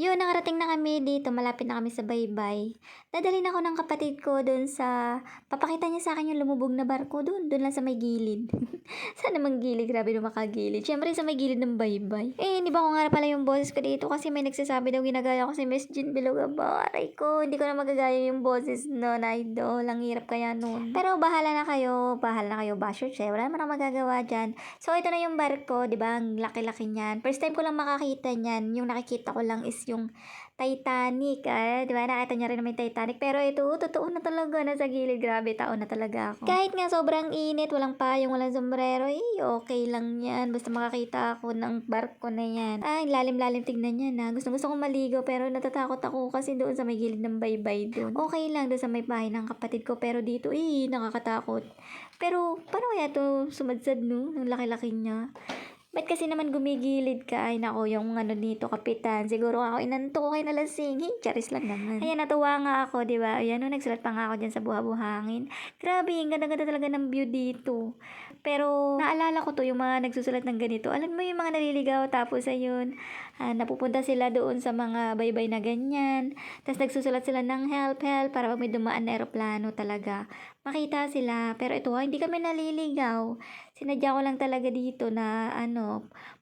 Yun, nakarating na kami dito, malapit na kami sa baybay. Dadalhin ako ng kapatid ko dun sa papakita niya sa akin yung lumubog na barko dun lang sa may gilid. Saan namang gilid? Grabe naman makagilid. Siyempre sa may gilid ng baybay. Eh, hindi ba ko nga pala yung boses ko dito kasi may nagsasabi daw ginagaya ko si Miss Jean Biloga ba? Aray ko, hindi ko na magagaya yung boses nun, idol. Ang hirap kaya nun. Pero bahala na kayo, basher, siya. Wala naman akong magagawa dyan. So, ito na yung barko, di ba? Ang laki-laki niyan. First time ko lang makakita niyan. Yung nakikita ko lang is yung Titanic. Ah, di ba? Nakita niya rin naman yung Titanic. Pero ito, totoo na talaga. Nasa gilid. Grabe, tao na talaga ako. Kahit nga sobrang init, walang payong, walang sombrero, okay lang yan. Basta makakita ako ng barko na yan. Ay, lalim-lalim tignan yan ha. Gusto kong maligo pero natatakot ako kasi doon sa may gilid ng baybay doon. Okay lang doon sa may bahay ng kapatid ko pero dito, nakakatakot. Pero, paano kaya to sumadsad no? Ang laki-laki niya. Ba't kasi naman gumigilid ka? Ay nako, yung ano dito, kapitan. Siguro ako inanto ko kay nalasing. Charis lang naman. Ayan, natuwa nga ako, di ba? Ayan, nagsulat pa nga ako dyan sa buha-buhangin. Grabe, ang ganda-ganda talaga ng view dito. Pero, naalala ko to, yung mga nagsusulat ng ganito. Alam mo yung mga naliligaw, tapos ayun, napupunta sila doon sa mga baybay na ganyan. Tapos nagsusulat sila ng help, help, para pag may dumaan na aeroplano talaga. Makita sila. Pero ito, hindi kami naliligaw. Sinadya ko lang talaga dito na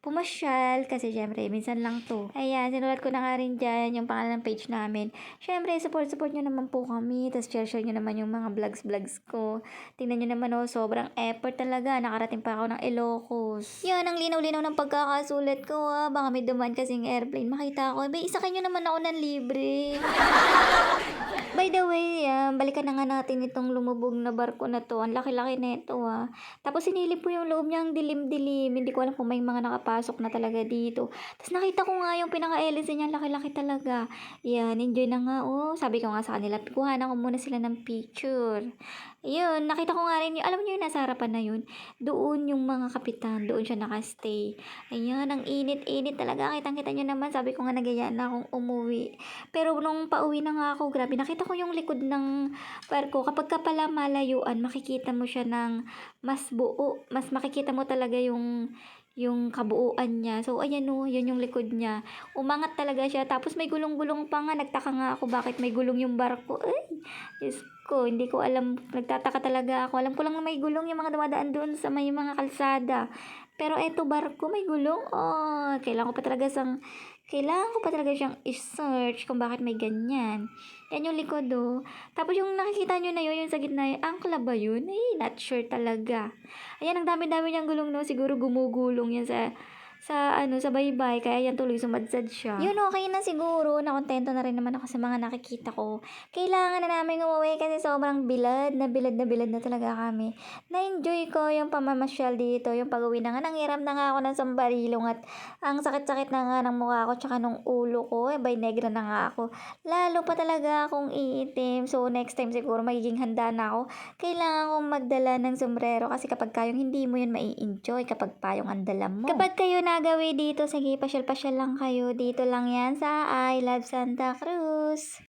pumasyal kasi syempre minsan lang to. Ayan, sinulat ko na nga rin dyan yung pangalan ng page namin. Syempre, support nyo naman po kami. Tapos share nyo naman yung mga vlogs ko. Tingnan nyo naman sobrang effort talaga. Nakarating pa ako ng Ilocos. Yan, ang linaw-linaw ng pagkakasulat ko Baka may dumaan kasing airplane. Makita ko. Isa kanyo naman ako ng libre. By the way, balikan na nga natin itong lumubog na barko na to. Ang laki-laki na ito Tapos sinilip ko yung loob niya, ang dilim-dilim. Hindi ko alam kung may mga nakapasok na talaga dito. Tapos nakita ko nga yung pinaka-hélice niya, laki-laki talaga. Yan, enjoy na nga Sabi ko nga sa kanila, kuhanan ko muna sila ng picture. Yun, nakita ko nga rin alam niyo yung nasa harapan na yun? Doon yung mga kapitan, doon siya nakastay. Ayan, ang init-init talaga. Kitang-kita niyo naman, sabi ko nga nagayaan na akong umuwi. Pero nung pauwi na nga ako, grabe, nakita ko yung likod ng barko. Kapag ka pala malayuan, makikita mo siya ng mas buo. Mas makikita mo talaga yung kabuuan niya. So, ayan yun yung likod niya. Umangat talaga siya. Tapos may gulong-gulong pa nga. Nagtaka nga ako bakit may gulong yung barko. Ay, Diyos ko, hindi ko alam. Nagtataka talaga ako. Alam ko lang na may gulong yung mga dumadaan doon sa may mga kalsada. Pero eto barko, may gulong. Kailangan ko pa talaga siyang i-search kung bakit may ganyan. Yan yung likod Tapos yung nakikita nyo na yun, yung sa gitna, angkla ba yun? Not sure talaga. Ayan, ang dami-dami niyang gulong Siguro gumugulong yan sa baybay. Kaya yan tuloy sumadsad siya. Yun, okay na siguro. Nakontento na rin naman ako sa mga nakikita ko. Kailangan na namin umuwi kasi sobrang bilad na talaga kami. Na-enjoy ko yung pamamasyal dito. Yung pag-uwi na nga, nanghiram na nga ako ng sambarilong at ang sakit-sakit na nga ng mukha ko tsaka ng ulo ko. By negra na nga ako. Lalo pa talaga akong iitim. So, next time siguro magiging handa na ako. Kailangan kong magdala ng sombrero kasi kapag kayong hindi mo yun mai-enjoy kapag payong ang dala mo. Kapag kayo nagawi dito, sige, pasyal-pasyal lang kayo. Dito lang yan sa I Love Santa Cruz.